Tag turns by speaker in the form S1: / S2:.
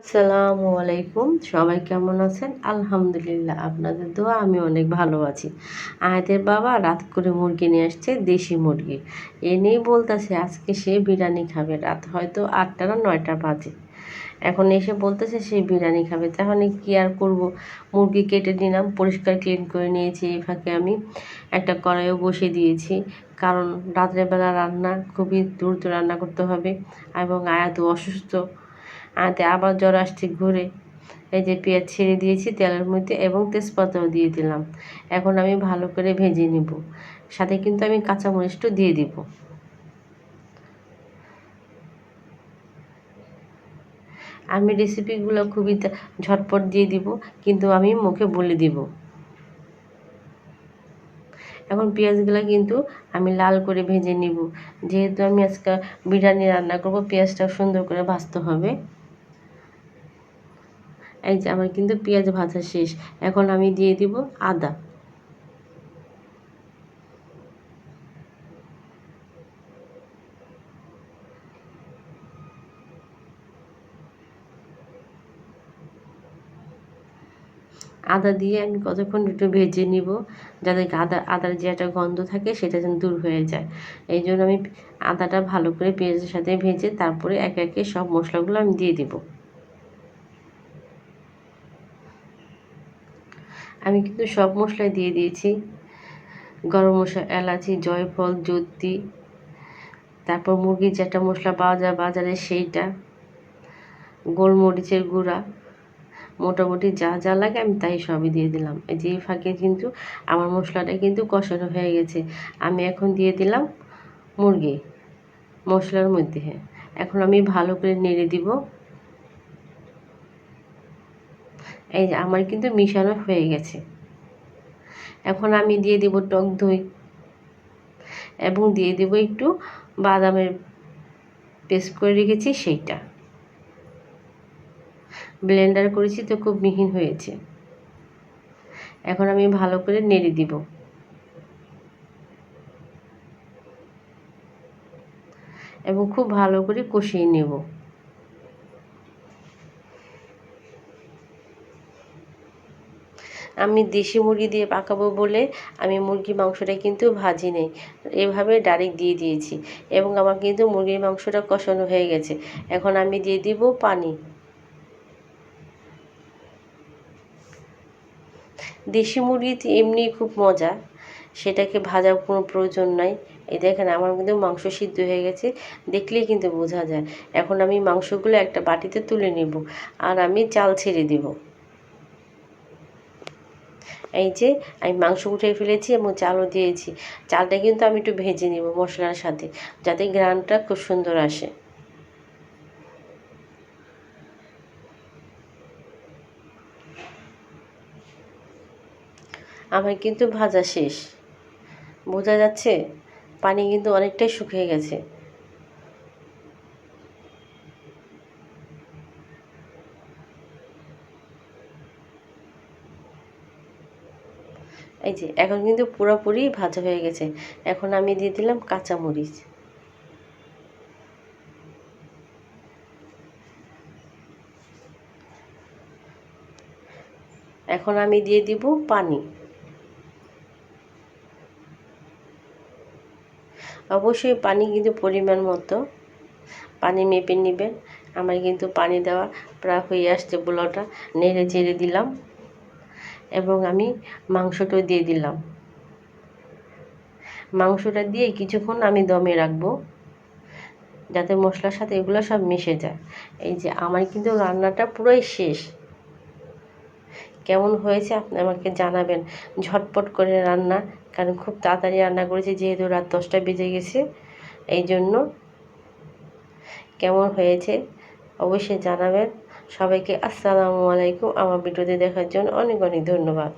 S1: আসসালামু আলাইকুম, সবাই কেমন আছেন? আলহামদুলিল্লাহ, আপনাদের দোয়া আমি অনেক ভালো আছি। আয়াতের বাবা রাত করে মুরগি নিয়ে আসছে, দেশি মুরগি এনেই বলতেছে আজকে সে বিরিয়ানি খাবে। রাত হয়তো 8টা না 9টা বাজে। এখন এসে বলতেছে সে বিরিয়ানি খাবে। তাহলে কি আর করব, মুরগি কেটে নিলাম, পরিষ্কার ক্লিন করে নিয়েছি। এই ফাঁকে আমি একটা কড়াইও বসিয়ে দিয়েছি, কারণ রাত্রেবেলা রান্না খুবই দ্রুত রান্না করতে হবে। এবং আয়াতও অসুস্থ, আয়াতে আবার জ্বর আসছে ঘুরে। এই যে পেঁয়াজ ছেড়ে দিয়েছি তেলের মধ্যে এবং তেজপাতাও দিয়ে দিলাম। এখন আমি ভালো করে ভেজে নিব, সাথে কিন্তু আমি কাঁচামরিচটাও দিয়ে দিব। আমি রেসিপিগুলো খুবই ঝটপট দিয়ে দিব, কিন্তু আমি মুখে বলে দিব। এখন পেঁয়াজগুলো কিন্তু আমি লাল করে ভেজে নিব, যেহেতু আমি আজকে বিরিয়ানি রান্না করব, পেঁয়াজটা সুন্দর করে ভাজতে হবে। এই যে আমার কিন্তু পেঁয়াজ ভাজা শেষ। এখন আমি দিয়ে দিব আদা। আদা দিয়ে আমি কতক্ষণ একটু ভেজে নিব, যাতে আদার যে একটা গন্ধ থাকে সেটা যেন দূর হয়ে যায়। এই জন্য আমি আদাটা ভালো করে পেঁয়াজের সাথে ভেজে তারপরে একে একে সব মশলাগুলো আমি দিয়ে দিব। আমি কিন্তু সব মশলাই দিয়ে দিয়েছি, গরম মশলা, এলাচি, জয়ফল, জৈত্রী, তারপর মুরগির যে একটা মশলা পাওয়া যায় বাজারে সেইটা, গোলমরিচের গুঁড়া, মোটামুটি যা যা লাগে আমি তাই সবই দিয়ে দিলাম। এই যে এই ফাঁকে কিন্তু আমার মশলাটা কিন্তু কষানো হয়ে গেছে। আমি এখন দিয়ে দিলাম মুরগি মশলার মধ্যে। এখন আমি ভালো করে নেড়ে দিব। এই যে আমার কিন্তু মিশানো হয়ে গেছে। এখন আমি দিয়ে দিব টক দই এবং দিয়ে দেব একটু বাদামের পেস্ট করে রেখেছি সেইটা। ব্লেন্ডার করেছি তো খুব মিহিন হয়েছে। এখন আমি ভালো করে নেড়ে দিব এবং খুব ভালো করে কষিয়ে নেব। আমি দেশি মুরগি দিয়ে পাকাবো বলে আমি মুরগির মাংসটা কিন্তু ভাজি নেই, এভাবে ডাইরেক্ট দিয়ে দিয়েছি এবং আমার কিন্তু মুরগির মাংসটা কষানো হয়ে গেছে। এখন আমি দিয়ে দিব পানি। দেশি মুরগি এমনি খুব মজা, সেটাকে ভাজার কোনো প্রয়োজন নাই। এই দেখেন আমার কিন্তু মাংস সিদ্ধ হয়ে গেছে, দেখলেই কিন্তু বোঝা যায়। এখন আমি মাংসগুলো একটা বাটিতে তুলে নেব আর আমি চাল ছেড়ে দেব। এই যে আমি মাংস উঠিয়ে ফেলেছি এবং চালও দিয়েছি। চালটা কিন্তু আমি একটু ভেজে নেব মশলার সাথে, যাতে ঘ্রাণটা খুব সুন্দর আসে। আমার কিন্তু ভাজা শেষ, বোঝা যাচ্ছে পানি কিন্তু অনেকটাই শুকিয়ে গেছে। এই যে এখন কিন্তু পুরোপুরি ভাজা হয়ে গেছে। এখন আমি দিয়ে দিলাম কাঁচামরিচ। এখন আমি দিয়ে দিব পানি। অবশ্যই পানি কিন্তু পরিমাণ মতো পানি মেপে নেবেন। আমার কিন্তু পানি দেওয়া প্রায় হয়ে আসছে, পোলাওটা নেড়ে চেড়ে দিলাম এবং আমি মাংসটাও দিয়ে দিলাম। মাংসটা দিয়ে কিছুক্ষণ আমি দমে রাখবো, যাতে মশলার সাথে এগুলো সব মিশে যায়। এই যে আমার কিন্তু রান্নাটা পুরোই শেষ। কেমন হয়েছে আপনি আমাকে জানাবেন। ঝটপট করে রান্না, কারণ খুব তাড়াতাড়ি রান্না করেছি, যেহেতু রাত 10টা বেজে গেছে। এই জন্য কেমন হয়েছে অবশ্যই জানাবেন। সবাইকে আসসালামু আলাইকুম। আমার ভিডিওটি দেখার জন্য অনেক অনেক ধন্যবাদ।